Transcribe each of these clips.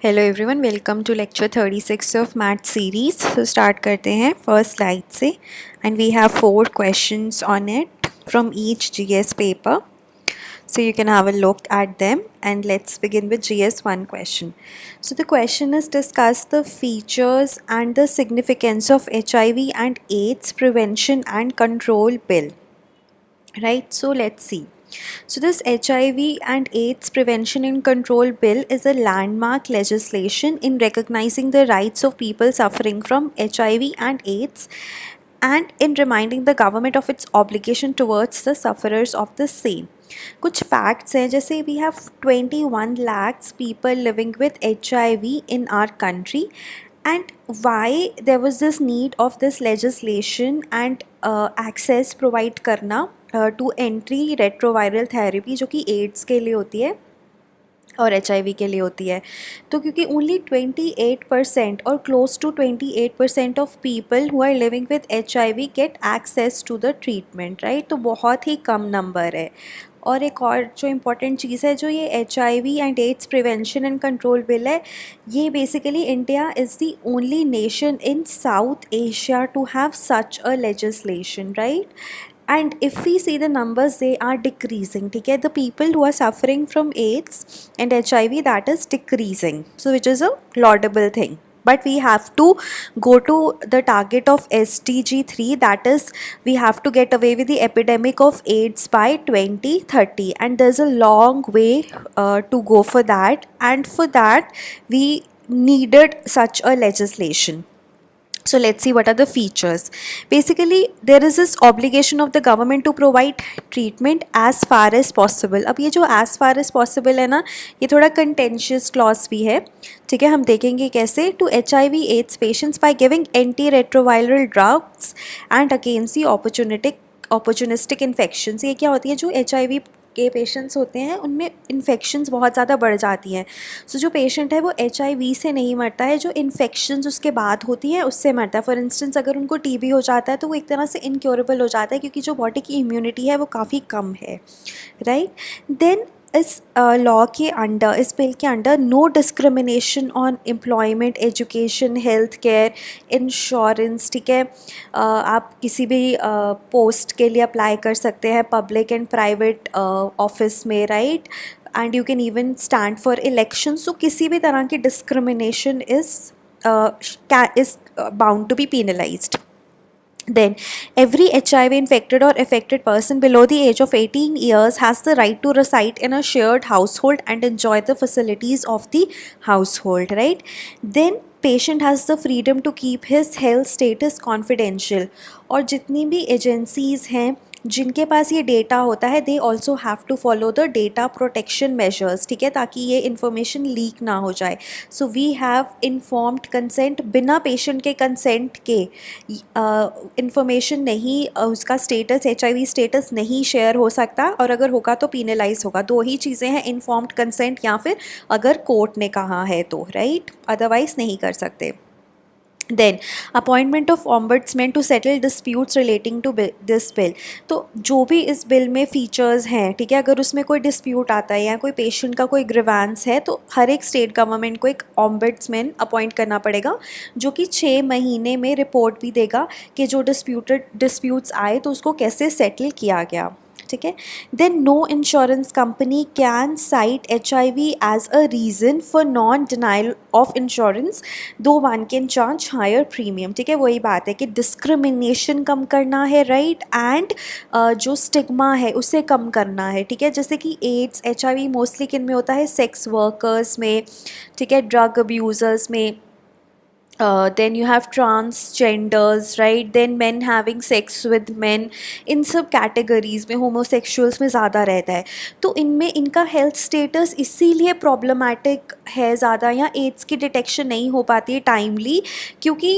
Hello everyone, welcome to lecture 36 of math series. तो start करते हैं फर्स्ट स्लाइड से and we have 4 questions on it from each GS paper. So you can have a look at them and let's begin with GS 1 question. So the question is, discuss the features and the significance of HIV and AIDS prevention and control bill. Right, so let's see. So this HIV and AIDS Prevention and Control Bill is a landmark legislation in recognizing the rights of people suffering from HIV and AIDS and in reminding the government of its obligation towards the sufferers of the same. कुछ facts हैं, जैसे we have 21 lakhs people living with HIV in our country, and why there was this need of this legislation and access provide करना to entry retroviral therapy जो कि ads के लिए होती है और HIV के लिए होती है. तो क्योंकि ओनली 28% और close to 28% of people who are living with HIV get access to the treatment, right. तो बहुत ही कम नंबर है. और एक और जो इम्पॉर्टेंट चीज़ है, जो ये HIV and AIDS prevention and control bill है, ये basically India is the only nation in South Asia to have such a legislation, right. And if we see the numbers, they are decreasing. ठीक है, the people who are suffering from AIDS and HIV, that is decreasing, so which is a laudable thing. But we have to go to the target of SDG 3, that is we have to get away with the epidemic of AIDS by 2030, and there's a long way to go for that, and for that we needed such a legislation. So let's see what are the features. Basically there is this obligation of the government to provide treatment as far as possible. अब ये जो as far as possible है ना, ये थोड़ा contentious clause भी है. ठीक है, हम देखेंगे कैसे. To HIV AIDS patients by giving antiretroviral drugs and against the opportunistic infections. ये क्या होती है, जो HIV के पेशेंट्स होते हैं उनमें इन्फेक्शंस बहुत ज़्यादा बढ़ जाती हैं. सो जो पेशेंट है वो HIV से नहीं मरता है, जो इन्फेक्शंस उसके बाद होती हैं उससे मरता है. फॉर इंस्टेंस अगर उनको TB हो जाता है तो वो एक तरह से इनक्योरेबल हो जाता है, क्योंकि जो बॉडी की इम्यूनिटी है वो काफ़ी कम है, राइट. देन इस लॉ के अंडर, इस बिल के under, no discrimination on employment, education, health care, insurance. ठीक है, आप किसी भी पोस्ट के लिए अप्लाई कर सकते हैं पब्लिक एंड प्राइवेट ऑफिस में, right. And you can even stand for election. So किसी भी तरह की discrimination is bound to be penalized. Then every HIV infected or affected person below the age of 18 years has the right to reside in a shared household and enjoy the facilities of the household, right. Then patient has the freedom to keep his health status confidential. और जितनी भी agencies हैं जिनके पास ये data होता है, they also have to follow the data protection measures. ठीक है, ताकि ये इन्फॉर्मेशन लीक ना हो जाए. So we have informed consent. बिना पेशेंट के कंसेंट के इन्फॉर्मेशन नहीं, उसका स्टेटस, HIV स्टेटस नहीं शेयर हो सकता, और अगर होगा तो पीनलाइज होगा. दो ही चीज़ें हैं, इन्फॉर्म्ड कंसेंट या फिर अगर कोर्ट ने कहा है तो, राइट, अदरवाइज नहीं कर सकते. Then appointment of ombudsman to settle disputes relating to this bill. तो जो भी इस बिल में फीचर्स हैं, ठीक है, अगर उसमें कोई डिस्प्यूट आता है या कोई पेशेंट का कोई ग्रीवांस है, तो हर एक स्टेट गवर्नमेंट को एक ombudsman अपॉइंट करना पड़ेगा, जो कि 6 महीने में रिपोर्ट भी देगा कि जो डिस्प्यूट्स आए तो उसको कैसे सेटल किया गया. ठीक है. Then no insurance company can cite HIV as a reason for non denial of insurance though one can charge higher premium. ठीक है, वही बात है कि डिस्क्रिमिनेशन कम करना है, राइट, एंड जो स्टिग्मा है उसे कम करना है. ठीक है, जैसे कि एड्स, HIV मोस्टली किन में होता है, सेक्स वर्कर्स में, ठीक है, ड्रग अब्यूज़र्स में. Then you have transgenders, right. Then men having sex with men. इन सब कैटेगरीज़ में होमोसेक्सुअल्स में ज़्यादा रहता है. तो इनमें इनका हेल्थ स्टेटस इसीलिए प्रॉब्लमेटिक है ज़्यादा, या एड्स की डिटेक्शन नहीं हो पाती है टाइमली, क्योंकि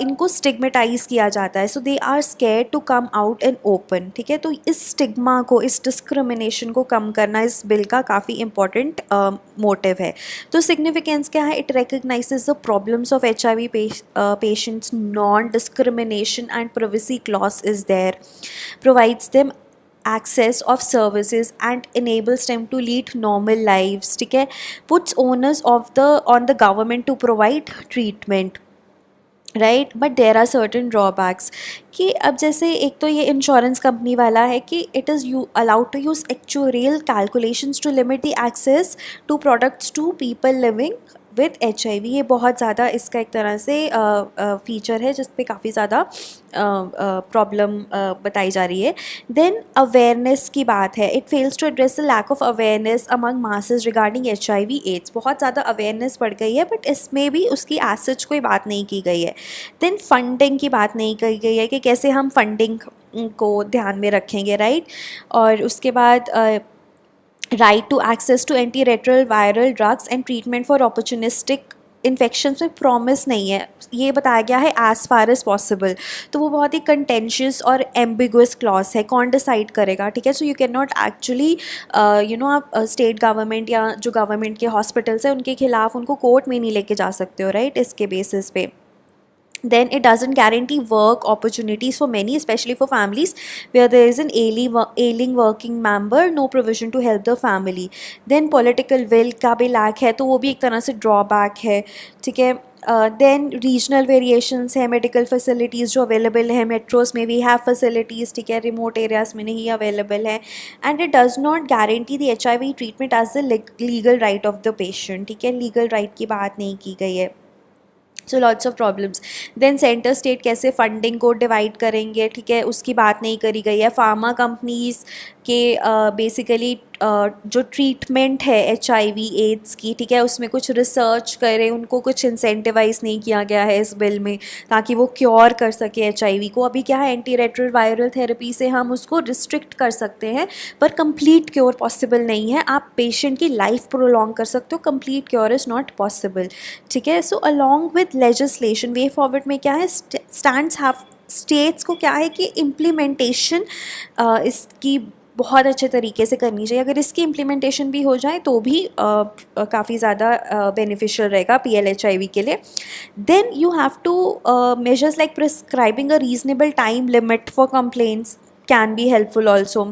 इनको स्टिग्मेटाइज किया जाता है. So they are scared to come out in open. ठीक है, तो इस स्टिग्मा को, इस डिस्क्रिमिनेशन को कम करना इस बिल का काफ़ी इंपॉर्टेंट मोटिव है. तो सिग्निफिकेंस क्या है, it recognises the problems of HIV patients, non-discrimination and privacy clause is there, provides them access of services and enables them to lead normal lives, ठीक है, puts onus of the on the government to provide treatment, right. But there are certain drawbacks कि अब जैसे एक तो ये insurance company वाला है कि it is you allowed to use actual calculations to limit the access to products to people living with HIV. ये बहुत ज़्यादा इसका एक तरह से फीचर है जिस पे काफ़ी ज़्यादा प्रॉब्लम बताई जा रही है. देन अवेयरनेस की बात है. It fails to address the lack of awareness among masses regarding HIV-AIDS. बहुत ज़्यादा अवेयरनेस बढ़ गई है बट इसमें भी उसकी एज सच कोई बात नहीं की गई है. देन फंडिंग की बात नहीं की गई है कि कैसे हम फंडिंग को ध्यान में रखेंगे, राइट. और उसके बाद right to access to anti retroviral viral drugs and treatment for opportunistic infections में प्रॉमिस नहीं है. ये बताया गया है एज फार एज पॉसिबल. तो वो बहुत ही कंटेंशियस और एम्बिगुअस क्लॉज है. कौन डिसाइड करेगा, ठीक है. So you can not actually आप स्टेट गवर्नमेंट या जो गवर्नमेंट के हॉस्पिटल्स हैं उनके खिलाफ उनको कोर्ट में नहीं लेके जा सकते हो, राइट, इसके बेसिस पे. Then it doesn't guarantee work opportunities for many, especially for families where there is an ailing working member, no provision to help the family. Then political will का भी lack है, तो वो भी एक तरह से drawback है, ठीक है. Then regional variations है. medical facilities जो available है metros में we have facilities, ठीक है, remote areas में नहीं available है. And it does not guarantee the HIV treatment as the legal right of the patient, ठीक है. legal right की बात नहीं की गई है. So lots of problems. Then centre state कैसे फंडिंग को डिवाइड करेंगे, ठीक है, उसकी बात नहीं करी गई है. फार्मा कंपनीज़ के बेसिकली जो ट्रीटमेंट है HIV-AIDS की, ठीक है, उसमें कुछ रिसर्च करें, उनको कुछ इंसेंटिवाइज नहीं किया गया है इस बिल में ताकि वो क्योर कर सके HIV को. अभी क्या है, एंटी रेट्रोवायरल थेरेपी से हम उसको रिस्ट्रिक्ट कर सकते हैं पर कंप्लीट क्योर पॉसिबल नहीं है. आप पेशेंट की लाइफ प्रोलॉन्ग कर सकते हो, complete cure is not possible, ठीक है. So along with legislation way forward में क्या है, स्टैंड्स हैव स्टेट्स को क्या है कि इम्प्लीमेंटेशन इसकी बहुत अच्छे तरीके से करनी चाहिए. अगर इसकी इम्प्लीमेंटेशन भी हो जाए तो भी काफ़ी ज़्यादा बेनिफिशियल रहेगा PLHIV के लिए. Then you have to measures like prescribing a reasonable time limit for complaints can be helpful also,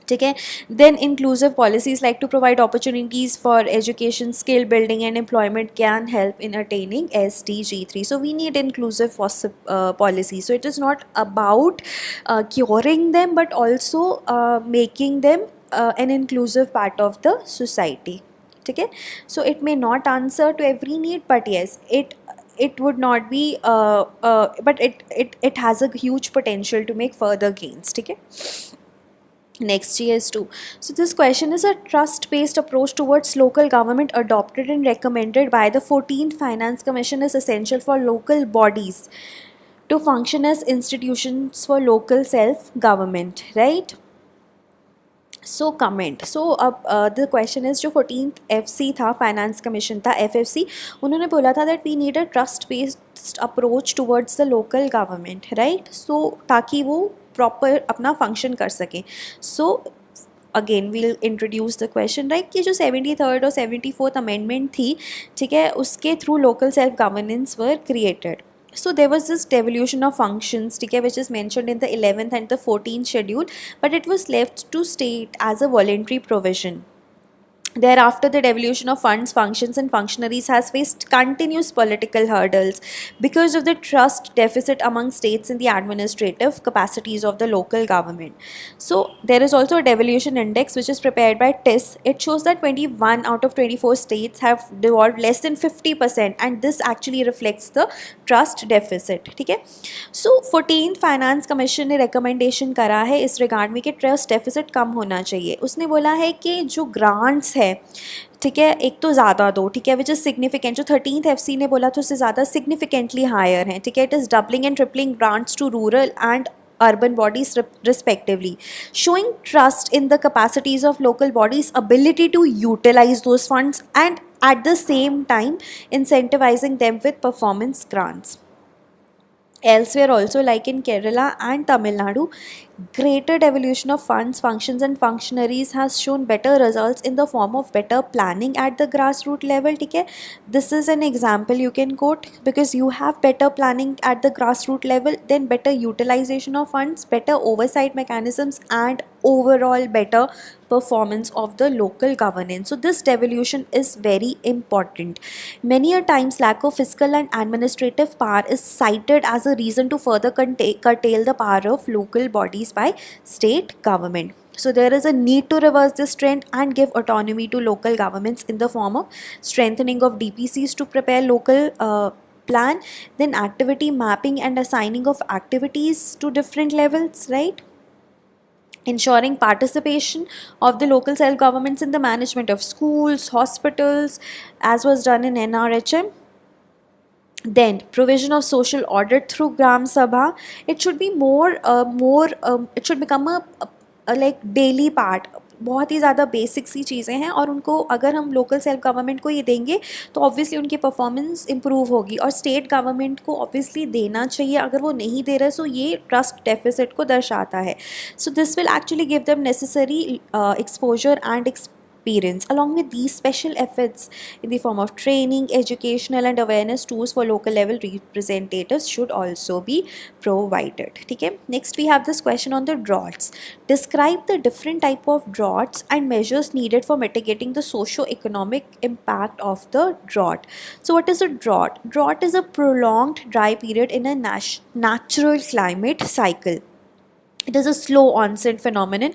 ठीक है. Then inclusive policies like to provide opportunities for education, skill building and employment can help in attaining SDG3. So we need inclusive policy. So it is not about curing them but also making them an inclusive part of the society, ठीक है. So it may not answer to every need but yes, it would not be but it has a huge potential to make further gains, ठीक है. Next, GS2. So this question is a trust-based approach towards local government adopted and recommended by the 14th Finance Commission is essential for local bodies to function as institutions for local self-government, right? So comment. So अब the question is जो 14th FC था, finance commission था, FFC, उन्होंने बोला था that we need a trust based approach towards the local government, right. So ताकि वो proper अपना फंक्शन कर सकें. So again we'll introduce the question, right, कि जो 73rd और 74th अमेंडमेंट थी, ठीक है, उसके through local self governance were created. So there was this devolution of functions, ठीक है, which is mentioned in the 11th and the 14th schedule, but it was left to state as a voluntary provision. Thereafter, the devolution of funds, functions and functionaries has faced continuous political hurdles because of the trust deficit among states in the administrative capacities of the local government. So, there is also a devolution index which is prepared by TIS. It shows that 21 out of 24 states have devolved less than 50% and this actually reflects the trust deficit, ठीक है. So, 14th Finance Commission ने recommendation करा है इस regard में कि trust deficit कम होना चाहिए. उसने बोला है कि जो grants है, ठीक है, एक तो ज़्यादा दो, ठीक है, विच इज़ सिग्निफिकेंट. जो 13th FC ने बोला था उससे ज़्यादा सिग्निफिकेंटली हायर हैं, ठीक है. It is doubling and tripling grants to rural and urban bodies respectively, showing trust in the capacities of local bodies ability to utilize those funds and at the same time incentivizing them with performance grants. Elsewhere also, like in Kerala and Tamil Nadu, Greater devolution of funds, functions and functionaries has shown better results in the form of better planning at the grassroots level. ठीक है, this is an example you can quote, because you have better planning at the grassroots level, then better utilization of funds, better oversight mechanisms and overall better performance of the local governance. So this devolution is very important. Many a times lack of fiscal and administrative power is cited as a reason to further curtail the power of local bodies by state government. So there is a need to reverse this trend and give autonomy to local governments in the form of strengthening of DPCs to prepare local plan, then activity mapping and assigning of activities to different levels, right? Ensuring participation of the local self-governments in the management of schools, hospitals, as was done in NRHM. Then provision of social audit through Gram Sabha. It should be it should become a like daily part. बहुत ही ज़्यादा basic सी चीज़ें हैं और उनको अगर हम local self government को ये देंगे तो ऑब्वियसली उनकी परफॉर्मेंस इंप्रूव होगी, और स्टेट गवर्नमेंट को ऑब्वियसली देना चाहिए. अगर वो नहीं दे रहे सो ये ट्रस्ट डेफिसिट को दर्शाता है. So this will actually give them necessary exposure and experience. Along with these special efforts in the form of training, educational and awareness tools for local level representatives should also be provided. Okay. Next we have this question on the droughts. Describe the different type of droughts and measures needed for mitigating the socio-economic impact of the drought. So what is a drought? Drought is a prolonged dry period in a natural climate cycle. It is a slow onset phenomenon.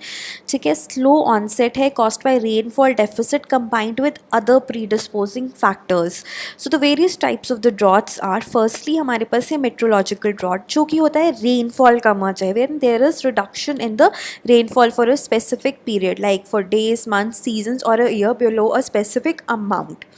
ठीक है, slow onset है caused by rainfall deficit combined with other predisposing factors. So the various types of the droughts are, firstly हमारे पास है meteorological drought जो कि होता है rainfall कम आ जाए, when there is reduction in the rainfall for a specific period like for days, months, seasons or a year below a specific amount.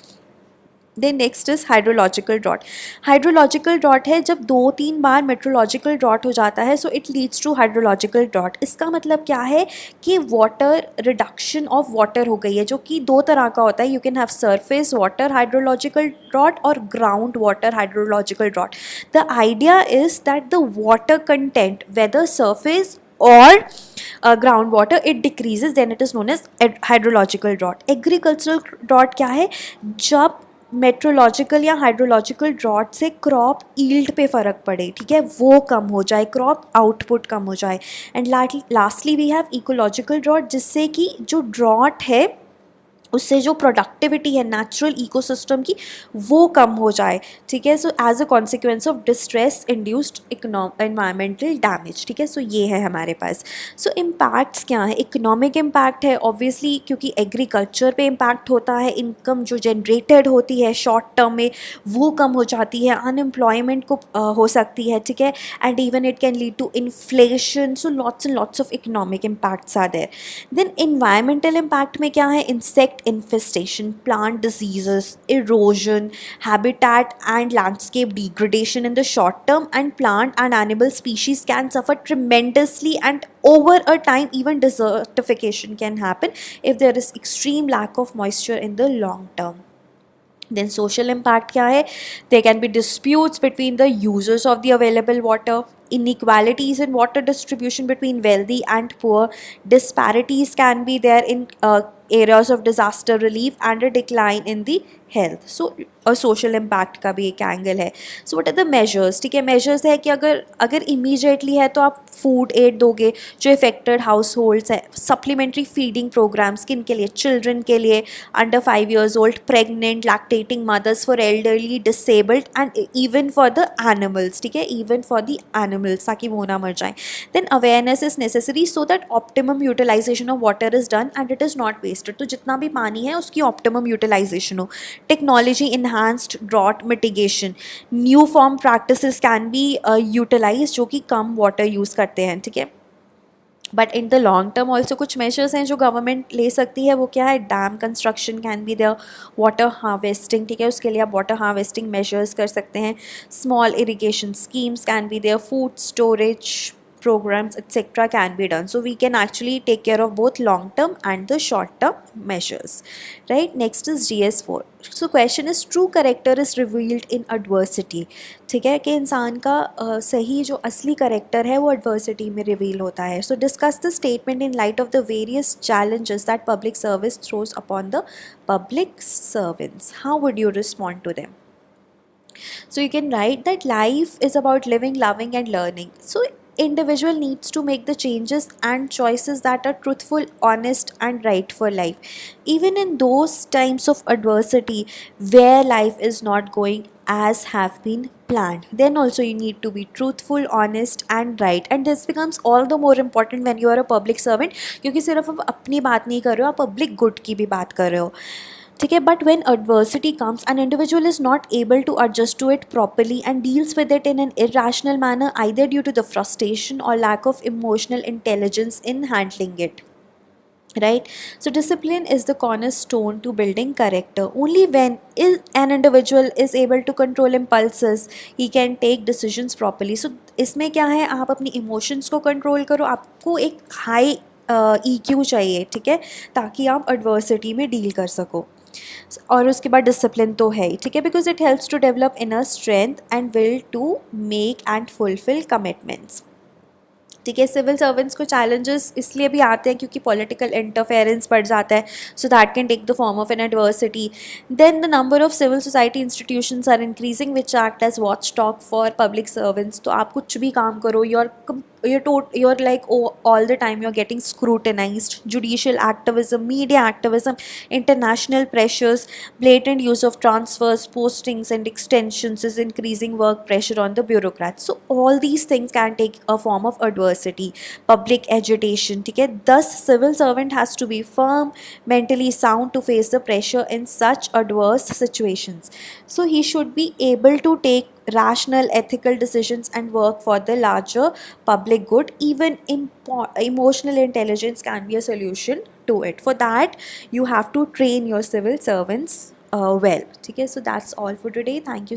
Then next is hydrological drought. Hydrological drought है जब 2-3 बार meteorological drought हो जाता है, so it leads to hydrological drought. इसका मतलब क्या है कि वाटर रिडक्शन ऑफ वाटर हो गई है, जो कि 2 तरह का होता है. You can have surface water hydrological drought और ground water hydrological drought. The idea is that the water content whether surface or groundwater it decreases, then it is known as hydrological drought. Agricultural drought क्या है? जब meteorological या hydrological drought से crop yield पे फ़र्क पड़े, ठीक है, वो कम हो जाए, क्रॉप आउटपुट कम हो जाए. And lastly we have ecological drought, जिससे कि जो ड्रॉट है उससे जो प्रोडक्टिविटी है नेचुरल इकोसिस्टम की वो कम हो जाए. ठीक है, so as a consequence of distress induced environmental damage. ठीक है, सो ये है हमारे पास. सो इम्पैक्ट्स क्या है? इकोनॉमिक इम्पैक्ट है ऑब्वियसली, क्योंकि एग्रीकल्चर पे इम्पैक्ट होता है. इनकम जो जनरेटेड होती है शॉर्ट टर्म में वो कम हो जाती है, अनएम्प्लॉयमेंट को हो सकती है. ठीक है, and even it can lead to inflation. So lots and lots of economic impacts are there. Then environmental impact में क्या है? Insect infestation, plant diseases, erosion, habitat and landscape degradation in the short term, and plant and animal species can suffer tremendously, and over a time even desertification can happen if there is extreme lack of moisture in the long term. Then social impact क्या है? There can be disputes between the users of the available water, inequalities in water distribution between wealthy and poor, disparities can be there in areas of disaster relief, and a decline in the health. So और social impact का भी एक angle है. So what are the measures? ठीक है, measures है कि अगर इमीडिएटली है तो आप फूड एड दोगे जो इफेक्टेड हाउस होल्ड्स है. सप्लीमेंट्री फीडिंग प्रोग्राम्स किन के लिए? चिल्ड्रन के लिए, under 5 years old, pregnant, lactating mothers, for elderly, disabled and even for the animals. ठीक है, इवन फॉर द एनिमल्स, ताकि वो ना मर जाएं. Then awareness is necessary so that optimum utilisation of water is done and it is not wasted. तो जितना भी पानी है उसकी ऑप्टिमम यूटिलाइजेशन हो. Technology enhanced drought mitigation, new form practices can be utilized जो कि कम water use करते हैं. ठीक है, but in the long term also कुछ मेजर्स हैं जो गवर्नमेंट ले सकती है. वो क्या है? Dam construction can be there, water harvesting. ठीक है, उसके लिए आप वाटर हार्वेस्टिंग मेजर्स कर सकते हैं. Small irrigation schemes can be there, food storage programs, etc. can be done. So we can actually take care of both long term and the short term measures, right? Next is GS4. So question is, true character is revealed in adversity. ठीक है, कि इंसान का सही जो असली character है वो एडवर्सिटी में रिवील होता है. सो discuss the statement in light of the various challenges that public service throws upon the public servants. How would you respond to them? So you can write that life is about living, loving and learning. So individual needs to make the changes and choices that are truthful, honest and right for life. Even in those times of adversity where life is not going as have been planned, then also you need to be truthful, honest and right. And this becomes all the more important when you are a public servant, क्योंकि सिर्फ आप अपनी बात नहीं कर रहे हो, आप पब्लिक गुड की भी बात कर रहे हो. ठीक है, but when adversity comes, an individual is not able to adjust to it properly and deals with it in an irrational manner, either due to the frustration or lack of emotional intelligence in handling it, right? So discipline is the cornerstone to building character. Only when an individual is able to control impulses, he can take decisions properly. So इसमें क्या है, आप अपनी emotions को control करो, आपको एक high EQ चाहिए, ठीक है, ताकि आप adversity में deal कर सको. और उसके बाद डिसिप्लिन तो है ही, ठीक है, because it helps to develop inner strength and will to make and fulfil commitments. ठीक है, सिविल सर्वेंट्स को चैलेंजेस इसलिए भी आते हैं क्योंकि पॉलिटिकल इंटरफेरेंस बढ़ जाता है, so that can take the form of an adversity. Then the number of civil society institutions are increasing which act as watchdog for public servants. तो आप कुछ भी काम करो, you're like, oh, all the time you're getting scrutinized. Judicial activism, media activism, international pressures, blatant use of transfers, postings and extensions is increasing work pressure on the bureaucrats. So all these things can take a form of adversity. Public agitation, ठीक है, thus civil servant has to be firm, mentally sound to face the pressure in such adverse situations. So he should be able to take rational, ethical decisions and work for the larger public good. Even emotional intelligence can be a solution to it. For that, you have to train your civil servants well. Okay, so that's all for today. Thank you.